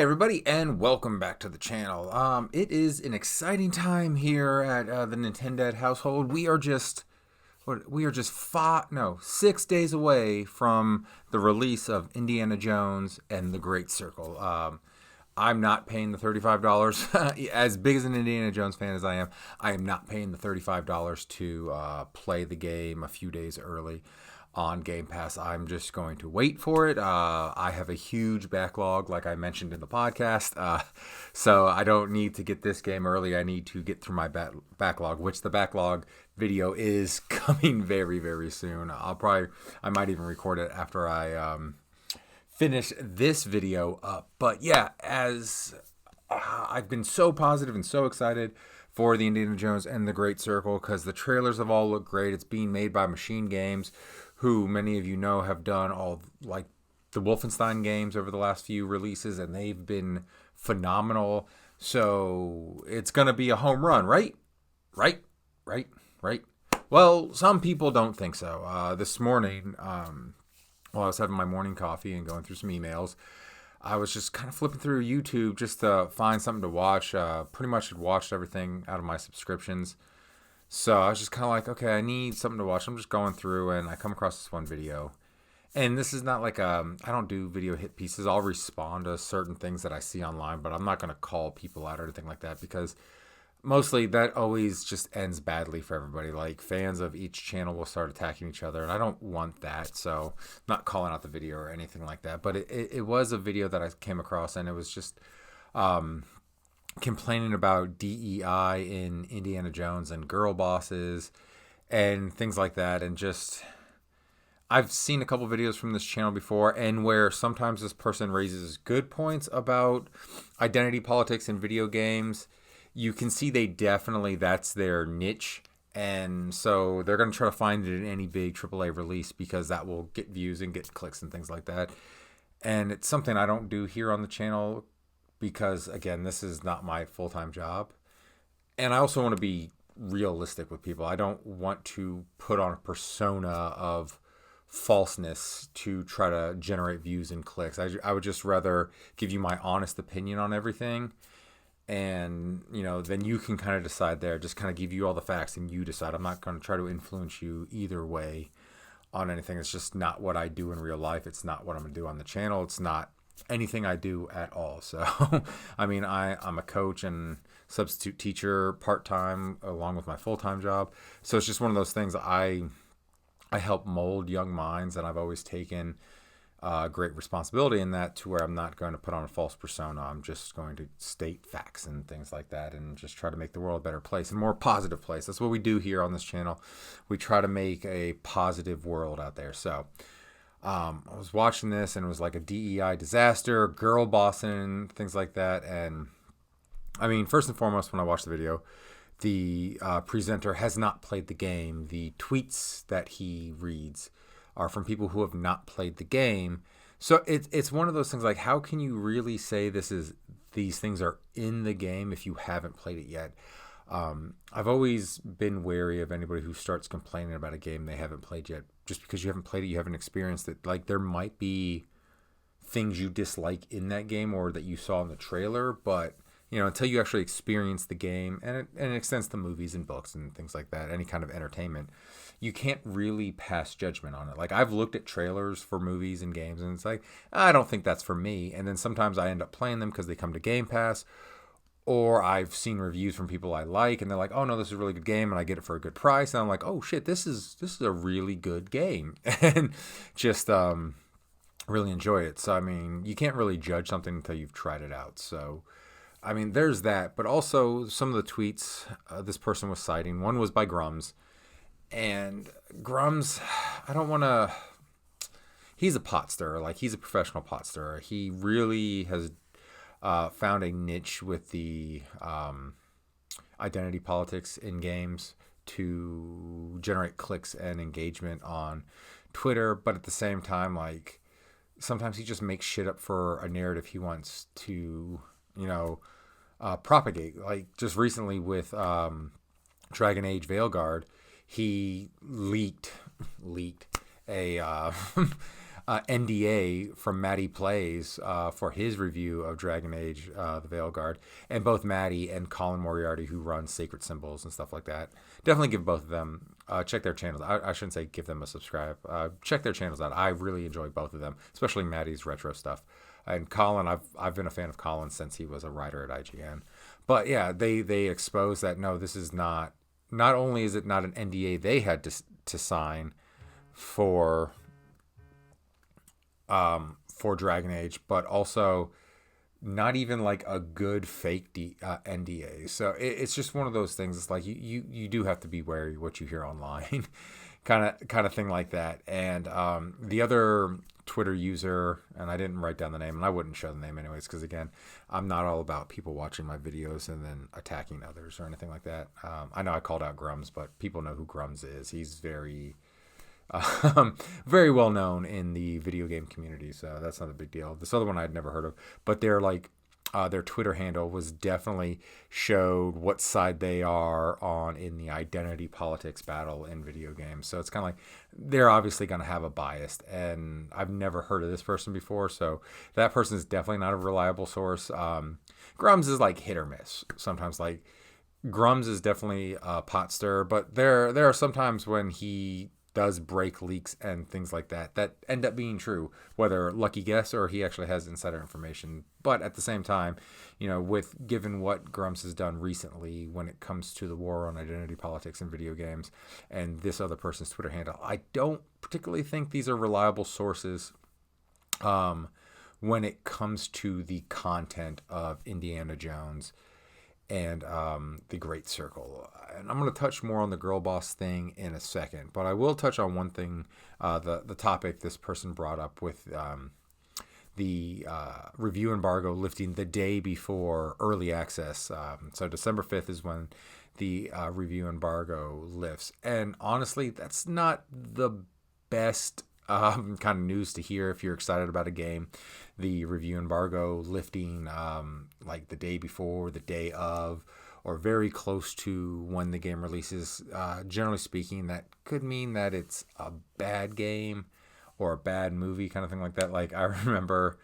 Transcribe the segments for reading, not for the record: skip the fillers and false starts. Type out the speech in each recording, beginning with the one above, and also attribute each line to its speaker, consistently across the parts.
Speaker 1: Hey everybody, and welcome back to the channel. It is an exciting time here at the Nintendad household. We are just 6 days away from the release of Indiana Jones and the Great Circle. I'm not paying the $35. As big as an Indiana Jones fan as I am not paying the $35 to play the game a few days early on Game Pass. I'm just going to wait for it. I have a huge backlog, like I mentioned in the podcast, so I don't need to get this game early. I need to get through my backlog, which the backlog video is coming very, very soon. I might even record it after I finish this video up. But yeah, as I've been so positive and so excited for the Indiana Jones and the Great Circle because the trailers have all looked great. It's being made by Machine Games, who many of you know have done all like the Wolfenstein games over the last few releases, and they've been phenomenal. So it's going to be a home run, right? Right. Well, some people don't think so. This morning, while I was having my morning coffee and going through some emails, I was just kind of flipping through YouTube just to find something to watch. Pretty much had watched everything out of my subscriptions. So I was just kind of like, okay, I need something to watch. I'm just going through, and I come across this one video. And this is not like I don't do video hit pieces. I'll respond to certain things that I see online, but I'm not going to call people out or anything like that because mostly that always just ends badly for everybody. Like fans of each channel will start attacking each other, and I don't want that. So I'm not calling out the video or anything like that. But it was a video that I came across, and it was just complaining about DEI in Indiana Jones and girl bosses and things like that. And just, I've seen a couple videos from this channel before, and where sometimes this person raises good points about identity politics in video games. You can see that's their niche. And so they're going to try to find it in any big AAA release because that will get views and get clicks and things like that. And it's something I don't do here on the channel because, again, this is not my full-time job. And I also want to be realistic with people. I don't want to put on a persona of falseness to try to generate views and clicks. I would just rather give you my honest opinion on everything. And, then you can kind of decide there. Just kind of give you all the facts and you decide. I'm not going to try to influence you either way on anything. It's just not what I do in real life. It's not what I'm going to do on the channel. It's not anything I do at all. So, I mean, I'm a coach and substitute teacher part-time along with my full-time job. So it's just one of those things. I help mold young minds, and I've always taken great responsibility in that, to where I'm not going to put on a false persona. I'm just going to state facts and things like that and just try to make the world a better place, a more positive place. That's what we do here on this channel. We try to make a positive world out there. So I was watching this, and it was like a DEI disaster, girl bossing, things like that. And I mean, first and foremost, when I watched the video, the presenter has not played the game. The tweets that he reads are from people who have not played the game. So it's one of those things, like, how can you really say these things are in the game if you haven't played it yet? I've always been wary of anybody who starts complaining about a game they haven't played yet. Just because you haven't played it, you haven't experienced it. Like, there might be things you dislike in that game or that you saw in the trailer, but until you actually experience the game, and it extends to movies and books and things like that, any kind of entertainment, you can't really pass judgment on it. Like, I've looked at trailers for movies and games, and it's like, I don't think that's for me. And then sometimes I end up playing them because they come to Game Pass, or I've seen reviews from people I like, and they're like, oh no, this is a really good game, and I get it for a good price, and I'm like, oh shit, this is a really good game, and just really enjoy it. So I mean, you can't really judge something until you've tried it out. So I mean, there's that, but also some of the tweets this person was citing. One was by Grums, and Grums, I don't want to. He's a pot stirrer. Like, he's a professional pot stirrer. He really has found a niche with the identity politics in games to generate clicks and engagement on Twitter. But at the same time, like, sometimes he just makes shit up for a narrative he wants to, propagate. Like, just recently with Dragon Age Veilguard, he leaked a NDA from Matty Plays for his review of Dragon Age: The Veilguard, and both Matty and Colin Moriarty, who runs Sacred Symbols and stuff like that. Definitely give both of them check their channels. I shouldn't say give them a subscribe. Check their channels out. I really enjoy both of them, especially Matty's retro stuff. And Colin, I've been a fan of Colin since he was a writer at IGN. But yeah, they expose that no, this is not. Not only is it not an NDA they had to sign for Dragon Age, but also not even like a good fake NDA. So it's just one of those things. It's like you do have to be wary what you hear online, kind of thing like that. And the other Twitter user, and I didn't write down the name, and I wouldn't show the name anyways, because again, I'm not all about people watching my videos and then attacking others or anything like that. I know I called out Grums, but people know who Grums is. He's very very well known in the video game community, so that's not a big deal. This other one I'd never heard of, but they're like their Twitter handle was definitely showed what side they are on in the identity politics battle in video games. So it's kind of like they're obviously going to have a bias, and I've never heard of this person before, so that person is definitely not a reliable source. Grums is like hit or miss. Sometimes like Grums is definitely a pot stirrer, but there are some times when he does break leaks and things like that end up being true, whether lucky guess or he actually has insider information. But at the same time, with given what Grums has done recently when it comes to the war on identity politics in video games and this other person's Twitter handle, I don't particularly think these are reliable sources when it comes to the content of Indiana Jones and the Great Circle. And I'm going to touch more on the girl boss thing in a second, but I will touch on one thing, the topic this person brought up with the review embargo lifting the day before early access. So December 5th is when the review embargo lifts. And honestly, that's not the best kind of news to hear if you're excited about a game. The review embargo lifting like the day before, the day of, or very close to when the game releases. Generally speaking, that could mean that it's a bad game or a bad movie, kind of thing like that. Like I remember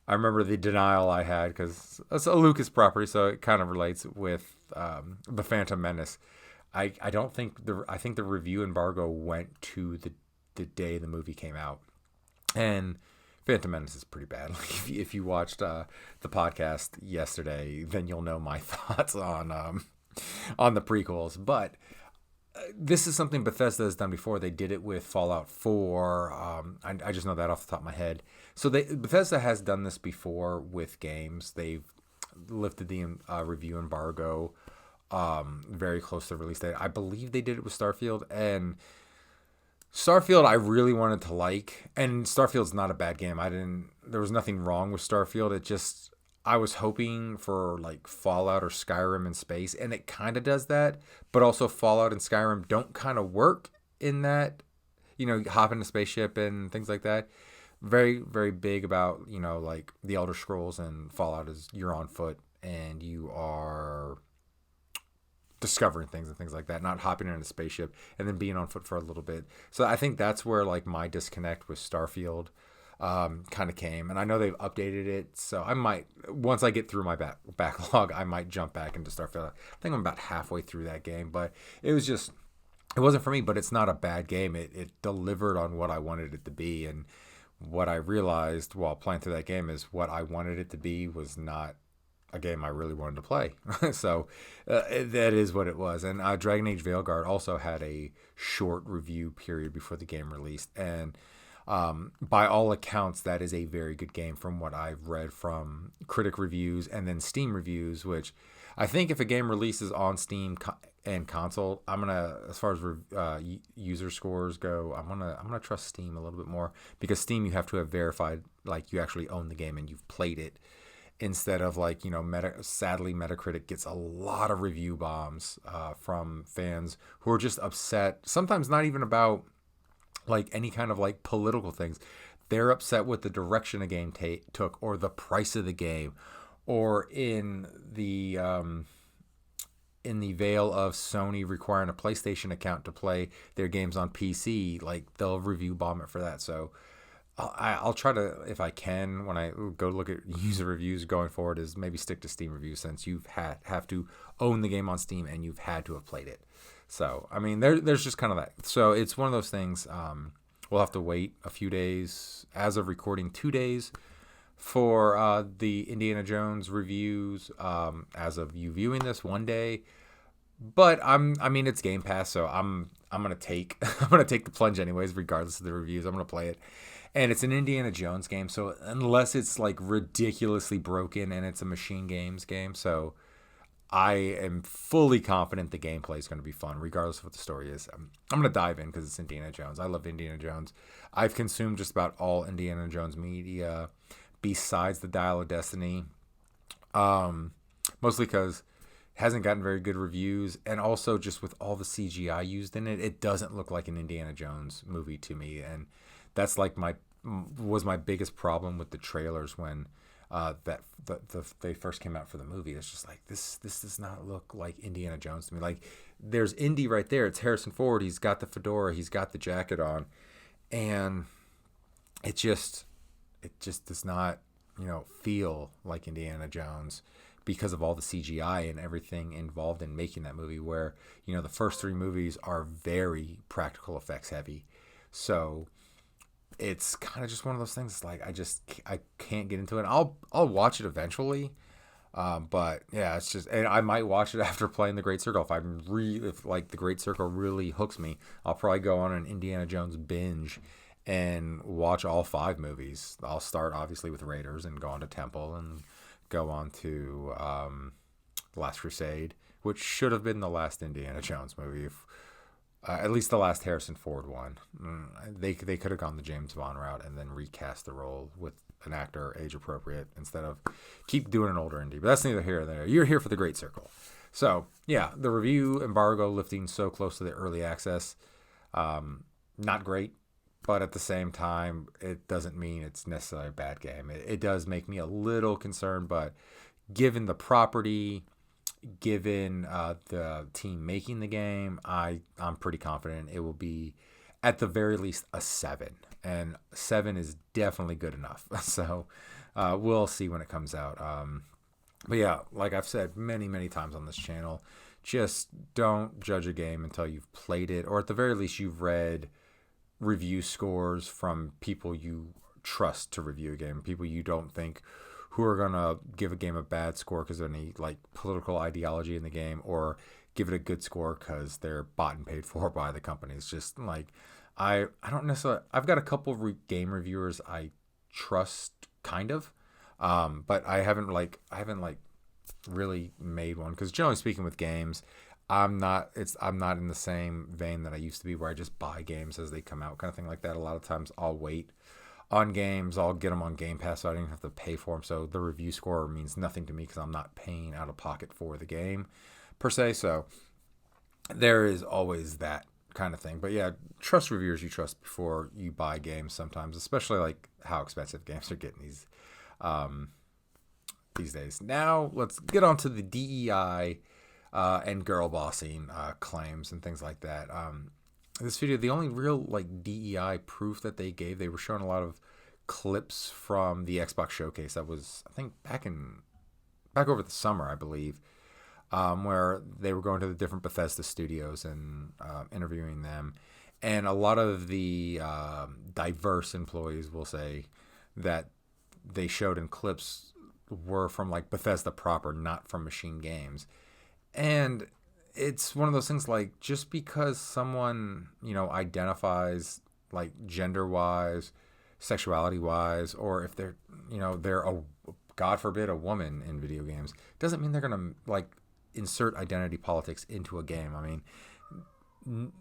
Speaker 1: the denial I had, because it's a Lucas property, so it kind of relates with the Phantom Menace. I think the review embargo went to the day the movie came out, and Phantom Menace is pretty bad. Like if you watched the podcast yesterday, then you'll know my thoughts on the prequels. But this is something Bethesda has done before. They did it with Fallout 4. I just know that off the top of my head. So Bethesda has done this before with games. They've lifted the review embargo very close to the release date. I believe they did it with Starfield, and Starfield I really wanted to like, and Starfield's not a bad game. There was nothing wrong with Starfield. I was hoping for like Fallout or Skyrim in space, and it kind of does that, but also Fallout and Skyrim don't kind of work in that, hop in a spaceship and things like that. Very, very big about, like the Elder Scrolls, and Fallout is you're on foot and you are discovering things and things like that, not hopping in a spaceship and then being on foot for a little bit. So I think that's where like my disconnect with Starfield kind of came. And I know they've updated it, so I might, once I get through my backlog, I might jump back into Starfield. I think I'm about halfway through that game, but it wasn't for me. But it's not a bad game. It delivered on what I wanted it to be, and what I realized while playing through that game is what I wanted it to be was not a game I really wanted to play. So that is what it was. And Dragon Age Veilguard also had a short review period before the game released, and by all accounts, that is a very good game from what I've read from critic reviews and then Steam reviews, which I think if a game releases on Steam and console, I'm gonna, as far as user scores go, I'm gonna trust Steam a little bit more, because Steam, you have to have verified like you actually own the game and you've played it, instead of like, sadly Metacritic gets a lot of review bombs from fans who are just upset, sometimes not even about like any kind of like political things. They're upset with the direction a game took, or the price of the game, or in the veil of Sony requiring a PlayStation account to play their games on PC, like they'll review bomb it for that. So I'll try to, if I can, when I go look at user reviews going forward, is maybe stick to Steam reviews, since have to own the game on Steam and you've had to have played it. So I mean, there's just kind of that. So it's one of those things. We'll have to wait a few days. As of recording, 2 days for the Indiana Jones reviews. As of you viewing this, 1 day. But I mean, it's Game Pass, so I'm gonna take I'm gonna take the plunge anyways, regardless of the reviews. I'm gonna play it, and it's an Indiana Jones game, so unless it's like ridiculously broken and it's a Machine Games game, so I am fully confident the gameplay is going to be fun, regardless of what the story is. I'm going to dive in because it's Indiana Jones. I love Indiana Jones. I've consumed just about all Indiana Jones media besides the Dial of Destiny, mostly because it hasn't gotten very good reviews, and also just with all the CGI used in it, it doesn't look like an Indiana Jones movie to me, and that's like my biggest problem with the trailers when they first came out for the movie. It's just like this does not look like Indiana Jones to me. Like, there's Indy right there. It's Harrison Ford. He's got the fedora. He's got the jacket on, and it just does not feel like Indiana Jones because of all the CGI and everything involved in making that movie. Where the first three movies are very practical effects heavy, so it's kind of just one of those things. It's like I can't get into it. I'll watch it eventually, but yeah, it's just, and I might watch it after playing the Great Circle. If like the Great Circle really hooks me, I'll probably go on an Indiana Jones binge and watch all 5 movies. I'll start obviously with Raiders and go on to Temple and go on to Last Crusade, which should have been the last Indiana Jones movie. At least the last Harrison Ford one. They could have gone the James Bond route and then recast the role with an actor age appropriate instead of keep doing an older Indy. But that's neither here nor there. You're here for the Great Circle. So yeah, the review embargo lifting so close to the early access, not great. But at the same time, it doesn't mean it's necessarily a bad game. It does make me a little concerned, but given the property, given the team making the game, I'm pretty confident it will be at the very least a 7, and 7 is definitely good enough. So we'll see when it comes out. But yeah, like I've said many times on this channel, just don't judge a game until you've played it, or at the very least you've read review scores from people you trust to review a game, people you don't think who are going to give a game a bad score because of any like political ideology in the game, or give it a good score because they're bought and paid for by the company. It's just like, I don't necessarily, I've got a couple of game reviewers I trust kind of, but I haven't really made one, because generally speaking with games, I'm not in the same vein that I used to be, where I just buy games as they come out, kind of thing like that. A lot of times I'll wait on games. I'll get them on Game Pass, so I don't even have to pay for them. So the review score means nothing to me because I'm not paying out of pocket for the game per se. So there is always that kind of thing. But yeah, trust reviewers you trust before you buy games sometimes, especially like how expensive games are getting these days. Now let's get on to the DEI and girl bossing claims and things like that. This video, the only real like DEI proof that they gave, they were showing a lot of clips from the Xbox showcase that was, I think, back over the summer, I believe, where they were going to the different Bethesda studios and interviewing them, and a lot of the diverse employees, will say, that they showed in clips were from like Bethesda proper, not from Machine Games. And it's one of those things, like, just because someone, identifies like gender wise, sexuality wise, or if they're, they're God forbid, a woman in video games, doesn't mean they're going to like insert identity politics into a game. I mean,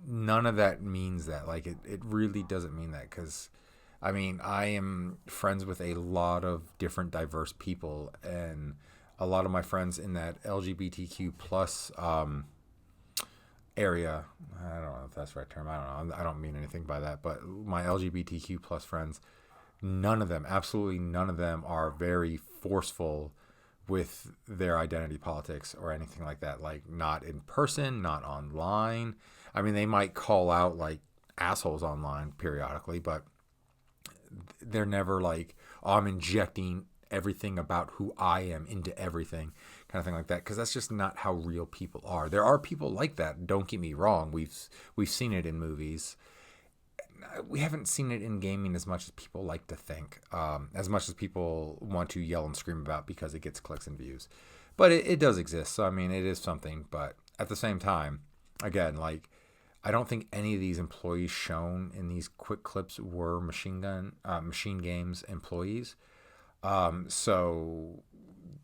Speaker 1: none of that means that. Like, it really doesn't mean that, because I mean, I am friends with a lot of different diverse people, and a lot of my friends in that LGBTQ plus area, I don't know if that's the right term, I don't know, I don't mean anything by that, but my LGBTQ plus friends, absolutely none of them are very forceful with their identity politics or anything like that. Like, not in person, not online. I mean, they might call out like assholes online periodically, but they're never like, oh, I'm injecting everything about who I am into everything, kind of thing like that, because that's just not how real people are. There are people like that, don't get me wrong. We've seen it in movies. We haven't seen it in gaming as much as people like to think, as much as people want to yell and scream about because it gets clicks and views. But it does exist, so I mean, it is something. But at the same time, again, like, I don't think any of these employees shown in these quick clips were Machine Games employees. So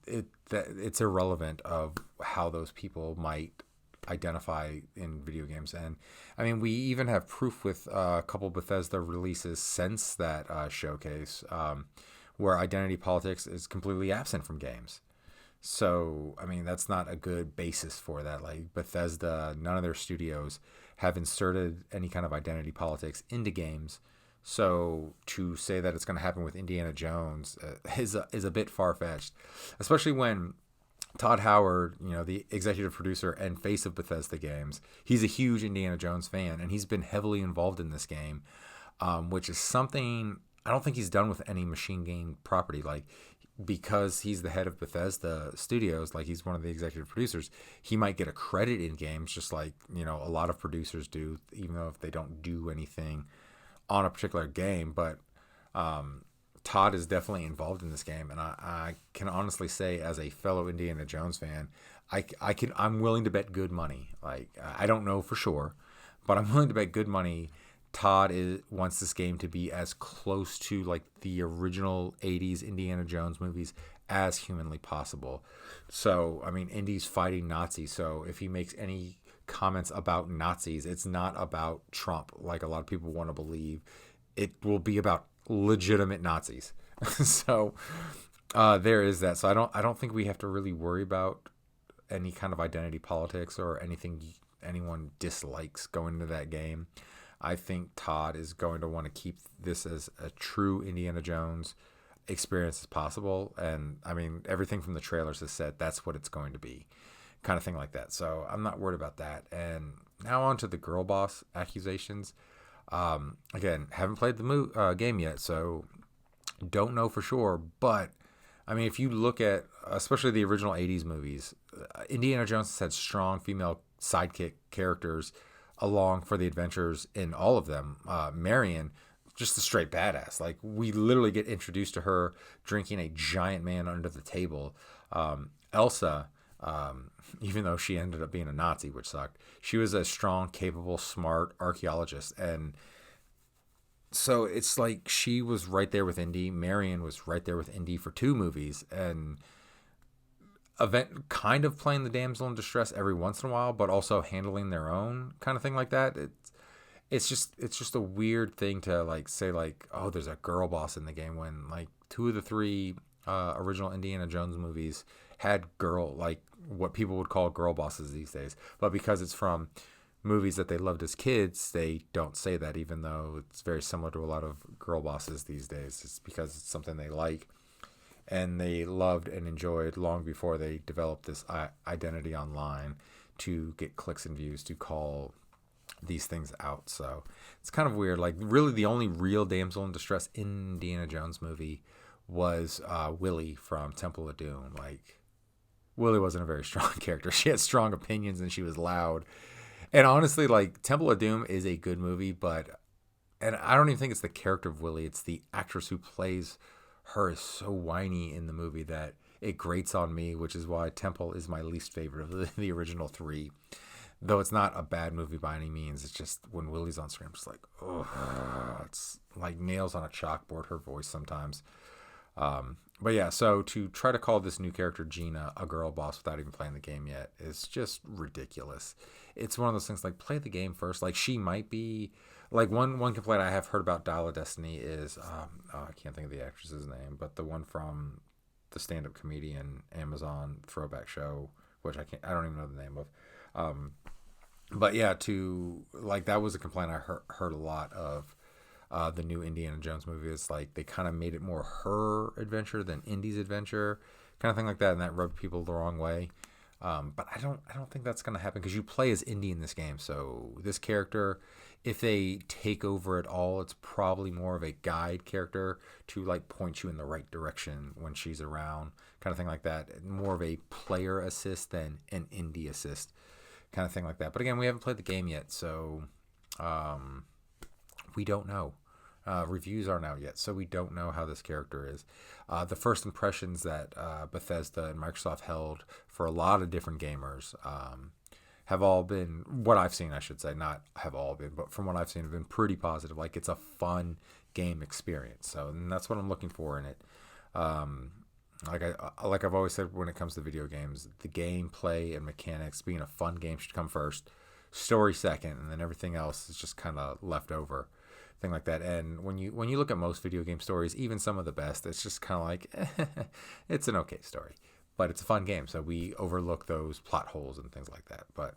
Speaker 1: it's irrelevant of how those people might identify in video games. And I mean, we even have proof with a couple Bethesda releases since that showcase, where identity politics is completely absent from games. So I mean, that's not a good basis for that. Like, Bethesda, none of their studios have inserted any kind of identity politics into games. So to say that it's going to happen with Indiana Jones is a bit far-fetched, especially when Todd Howard, the executive producer and face of Bethesda games, he's a huge Indiana Jones fan, and he's been heavily involved in this game, which is something I don't think he's done with any machine game property. Like, because he's the head of Bethesda Studios, like, he's one of the executive producers, he might get a credit in games, just like, a lot of producers do, even though if they don't do anything on a particular game. But Todd is definitely involved in this game, and I can honestly say, as a fellow Indiana Jones fan, I'm willing to bet good money. Like, I don't know for sure, but I'm willing to bet good money Todd wants this game to be as close to like the original 80s Indiana Jones movies as humanly possible. So, I mean, Indy's fighting Nazis, so if he makes any comments about Nazis, it's not about Trump like a lot of people want to believe. It will be about legitimate Nazis. So there is that. So I don't think we have to really worry about any kind of identity politics or anything anyone dislikes going into that game. I think Todd is going to want to keep this as a true Indiana Jones experience as possible. And I mean, everything from the trailers has said that's what it's going to be, kind of thing like that. So I'm not worried about that. And now on to the girl boss accusations. Again, haven't played the game yet, so don't know for sure. But I mean, if you look at especially the original 80s movies, Indiana Jones has had strong female sidekick characters along for the adventures in all of them. Marion, just a straight badass. Like, we literally get introduced to her drinking a giant man under the table. Elsa, even though she ended up being a Nazi, which sucked, she was a strong, capable, smart archaeologist. And so it's like she was right there with Indy. Marion was right there with Indy for 2 movies, and kind of playing the damsel in distress every once in a while, but also handling their own kind of thing like that. It's just a weird thing to like say like, oh, there's a girl boss in the game, when like 2 of the 3 original Indiana Jones movies had like what people would call girl bosses these days. But because it's from movies that they loved as kids, they don't say that, even though it's very similar to a lot of girl bosses these days. It's because it's something they like and they loved and enjoyed long before they developed this identity online to get clicks and views, to call these things out. So it's kind of weird. Like, really the only real damsel in distress in Indiana Jones movie was Willie from Temple of Doom. Like, Willie wasn't a very strong character. She had strong opinions and she was loud. And honestly, like, Temple of Doom is a good movie, and I don't even think it's the character of Willie. It's the actress who plays her is so whiny in the movie that it grates on me, which is why Temple is my least favorite of the original 3. Though it's not a bad movie by any means. It's just when Willie's on screen, I'm just like, oh, it's like nails on a chalkboard, her voice sometimes. But yeah, so to try to call this new character Gina a girl boss without even playing the game yet is just ridiculous. It's one of those things, like, play the game first. Like, she might be, like, one complaint I have heard about Dial of Destiny is, I can't think of the actress's name, but the one from the stand-up comedian Amazon throwback show, which I don't even know the name of. But yeah, that was a complaint I heard a lot of the new Indiana Jones movie. Is like they kind of made it more her adventure than Indy's adventure, kind of thing like that, and that rubbed people the wrong way. But I don't think that's gonna happen, because you play as Indy in this game. So this character, if they take over at all, it's probably more of a guide character to like point you in the right direction when she's around, kind of thing like that. More of a player assist than an indie assist, kind of thing like that. But again, we haven't played the game yet, so we don't know. Reviews aren't out yet, so we don't know how this character is. The first impressions that Bethesda and Microsoft held for a lot of different gamers have all been, what I've seen, I should say, not have all been, but from what I've seen, have been pretty positive. Like, it's a fun game experience, so and that's what I'm looking for in it. Like I've always said, when it comes to video games, the gameplay and mechanics being a fun game should come first, story second, and then everything else is just kind of left over, thing like that. And when you look at most video game stories, even some of the best, it's just kind of like it's an okay story, but it's a fun game, so we overlook those plot holes and things like that. But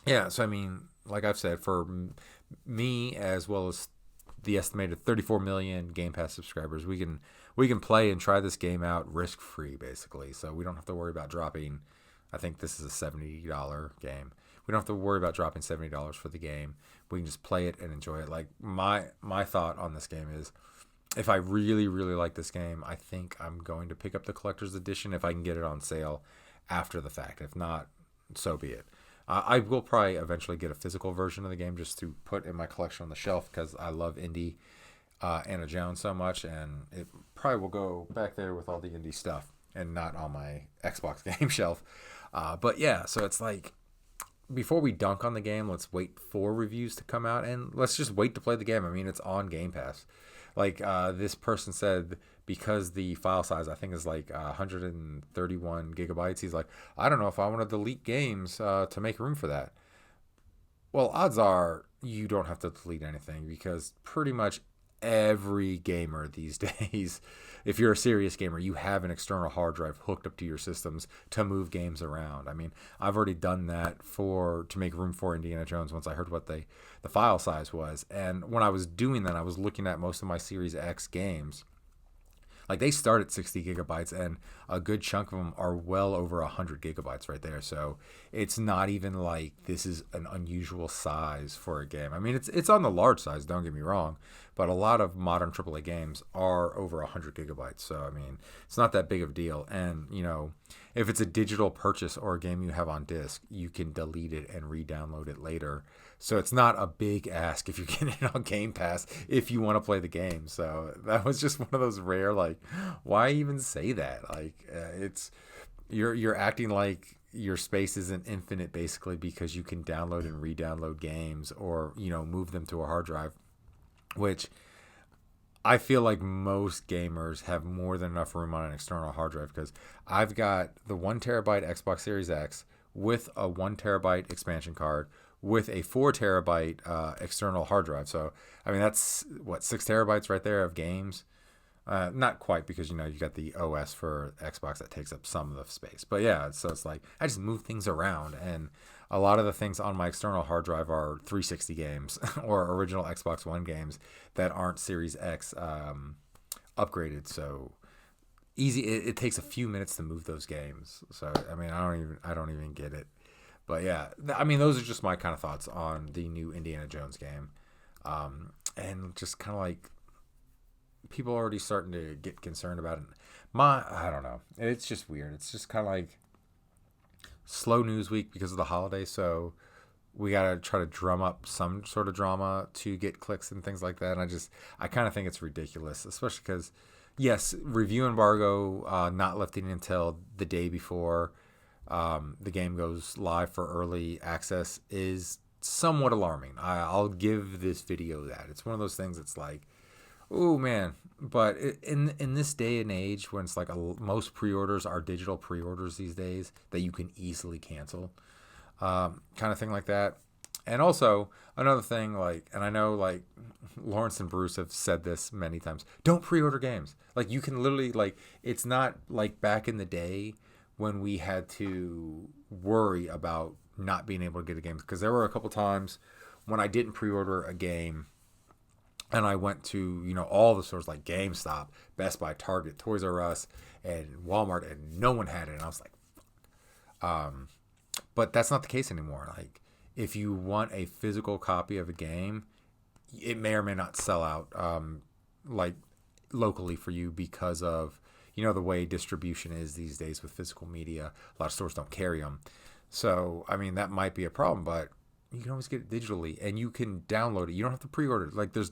Speaker 1: yeah, so I mean, like I've said, for me as well as the estimated 34 million Game Pass subscribers, we can play and try this game out risk free, basically. So we don't have to worry about dropping. I think this is a $70 game. We don't have to worry about dropping $70 for the game. We can just play it and enjoy it. Like, my thought on this game is, if I really, really like this game, I think I'm going to pick up the collector's edition if I can get it on sale after the fact. If not, so be it. I will probably eventually get a physical version of the game just to put in my collection on the shelf, because I love Indy, Anna Jones so much, and it probably will go back there with all the Indy stuff and not on my Xbox game shelf. But yeah, so it's like, before we dunk on the game, let's wait for reviews to come out, and let's just wait to play the game. I mean, it's on Game Pass. Like, this person said, because the file size, I think, is like 131 gigabytes, he's like, I don't know if I want to delete games to make room for that. Well, odds are you don't have to delete anything, because pretty much every gamer these days, if you're a serious gamer, you have an external hard drive hooked up to your systems to move games around. I mean, I've already done that to make room for Indiana Jones once I heard what the file size was. And when I was doing that, I was looking at most of my Series X games. Like, they start at 60 gigabytes, and a good chunk of them are well over 100 gigabytes right there. So it's not even like this is an unusual size for a game. I mean, it's on the large size, don't get me wrong, but a lot of modern AAA games are over 100 gigabytes. So, I mean, it's not that big of a deal. And, you know, if it's a digital purchase or a game you have on disc, you can delete it and re-download it later. So it's not a big ask if you get it on Game Pass if you want to play the game. So that was just one of those rare, like, why even say that? Like, it's you're acting like your space isn't infinite, basically, because you can download and re-download games, or, you know, move them to a hard drive, which I feel like most gamers have more than enough room on an external hard drive, because I've got the 1 terabyte Xbox Series X with a 1 terabyte expansion card with a 4 terabyte external hard drive. So, I mean, that's 6 terabytes right there of games. Not quite, because, you know, you got the OS for Xbox that takes up some of the space. But yeah, so it's like, I just move things around, and a lot of the things on my external hard drive are 360 games or original Xbox One games that aren't Series X upgraded. So easy, it takes a few minutes to move those games. So, I mean, I don't even get it. But yeah, I mean, those are just my kind of thoughts on the new Indiana Jones game. And just kind of like, people are already starting to get concerned about it. I don't know. It's just weird. It's just kind of like slow news week because of the holiday. So we got to try to drum up some sort of drama to get clicks and things like that. And I kind of think it's ridiculous, especially because, yes, review embargo not lifting until the day before the game goes live for early access is somewhat alarming. I'll give this video that. It's one of those things that's like, oh man. But in this day and age, when it's like most pre-orders are digital pre-orders these days that you can easily cancel, kind of thing like that. And also another thing, like, and I know like Lawrence and Bruce have said this many times, don't pre-order games. Like, you can literally, like, it's not like back in the day when we had to worry about not being able to get a game, because there were a couple times when I didn't pre-order a game and I went to, you know, all the stores like GameStop, Best Buy, Target, Toys R Us, and Walmart, and no one had it, and I was like, fuck. But that's not the case anymore. Like, if you want a physical copy of a game, it may or may not sell out like locally for you because of the way distribution is these days with physical media. A lot of stores don't carry them, so I mean that might be a problem. But you can always get it digitally, and you can download it. You don't have to pre-order. Like there's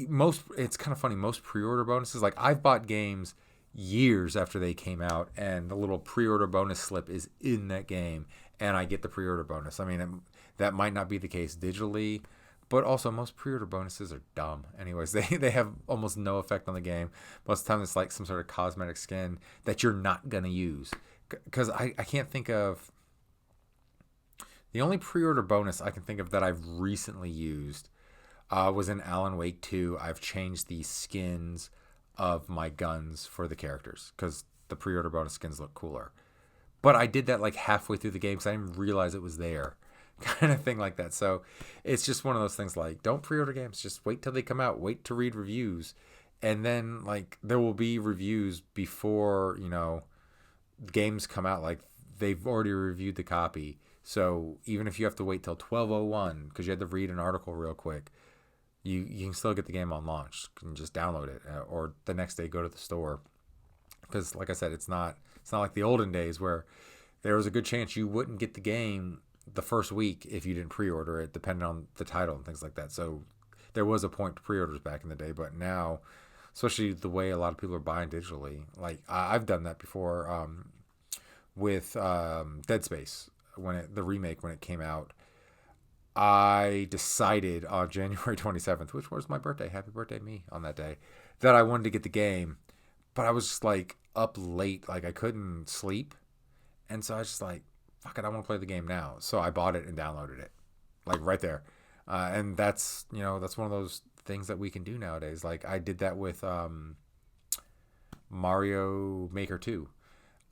Speaker 1: most. It's kind of funny. Most pre-order bonuses. Like I've bought games years after they came out, and the little pre-order bonus slip is in that game, and I get the pre-order bonus. I mean, that might not be the case digitally, but also most pre-order bonuses are dumb. Anyways, they have almost no effect on the game. Most of the time, it's like some sort of cosmetic skin that you're not gonna use. Because I can't think of the only pre-order bonus I can think of that I've recently used was in Alan Wake 2. I've changed the skins of my guns for the characters because the pre-order bonus skins look cooler. But I did that like halfway through the game because I didn't realize it was there, kind of thing like that. So it's just one of those things like don't pre-order games. Just wait till they come out. Wait to read reviews, and then like there will be reviews before games come out. Like they've already reviewed the copy. So even if you have to wait till 12:01 because you had to read an article real quick, you can still get the game on launch. You can just download it or the next day go to the store. Because like I said, it's not like the olden days where there was a good chance you wouldn't get the game the first week if you didn't pre-order it, depending on the title and things like that. So there was a point to pre-orders back in the day, but now, especially the way a lot of people are buying digitally, like I've done that before with Dead Space the remake when it came out. I decided on January 27th, which was my birthday, happy birthday me on that day, that I wanted to get the game, but I was just like up late, like I couldn't sleep, and so I was just like, fuck it, I want to play the game now. So I bought it and downloaded it, like right there, and that's that's one of those things that we can do nowadays. Like I did that with Mario Maker 2.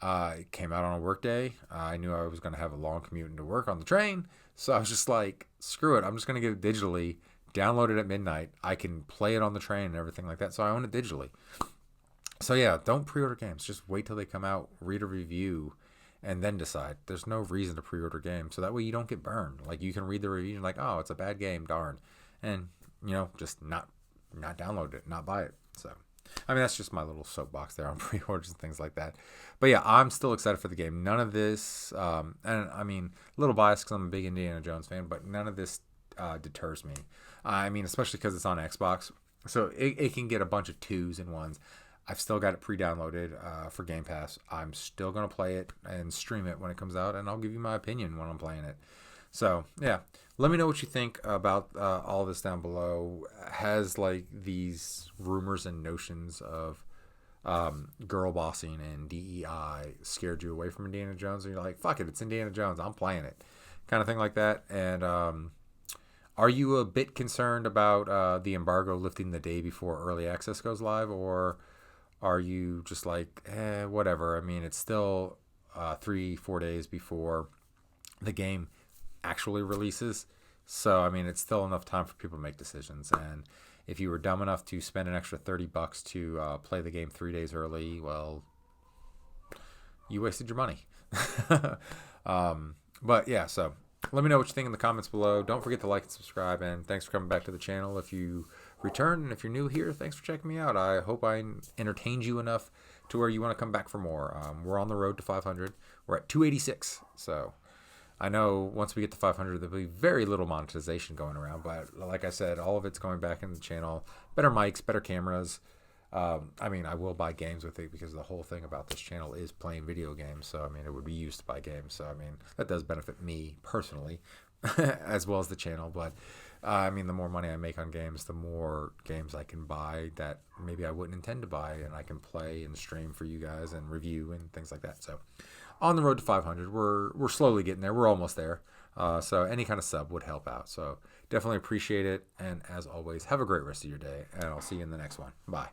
Speaker 1: It came out on a work day. I knew I was going to have a long commute into work on the train. So I was just like, screw it. I'm just going to get it digitally, download it at midnight. I can play it on the train and everything like that. So I own it digitally. So yeah, don't pre-order games. Just wait till they come out, read a review, and then decide. There's no reason to pre-order games. So that way you don't get burned. Like you can read the review and like, oh, it's a bad game, darn. And, just not download it, not buy it. So I mean, that's just my little soapbox there on pre-orders and things like that. But yeah, I'm still excited for the game. None of this, and I mean, a little biased because I'm a big Indiana Jones fan, but none of this deters me. I mean, especially because it's on Xbox. So it can get a bunch of 2s and 1s. I've still got it pre-downloaded for Game Pass. I'm still going to play it and stream it when it comes out, and I'll give you my opinion when I'm playing it. So, yeah, let me know what you think about all this down below. Has, like, these rumors and notions of girl bossing and DEI scared you away from Indiana Jones? And you're like, fuck it, it's Indiana Jones, I'm playing it. Kind of thing like that. And are you a bit concerned about the embargo lifting the day before early access goes live? Or are you just like, whatever? I mean, it's still 3-4 days before the game actually releases, so I mean it's still enough time for people to make decisions. And if you were dumb enough to spend an extra $30 to play the game 3 days early, well, you wasted your money. But yeah, so let me know what you think in the comments below. Don't forget to like and subscribe, and thanks for coming back to the channel. If you return and if you're new here, thanks for checking me out. I hope I entertained you enough to where you want to come back for more. We're on the road to 500. We're at 286, so I know once we get to 500, there'll be very little monetization going around, but like I said, all of it's going back in the channel. Better mics, better cameras. I mean, I will buy games with it because the whole thing about this channel is playing video games. So, I mean, it would be used to buy games. So, I mean, that does benefit me personally as well as the channel. But, I mean, the more money I make on games, the more games I can buy that maybe I wouldn't intend to buy, and I can play and stream for you guys and review and things like that. So, on the road to 500, we're slowly getting there. We're almost there. So any kind of sub would help out. So definitely appreciate it. And as always, have a great rest of your day. And I'll see you in the next one. Bye.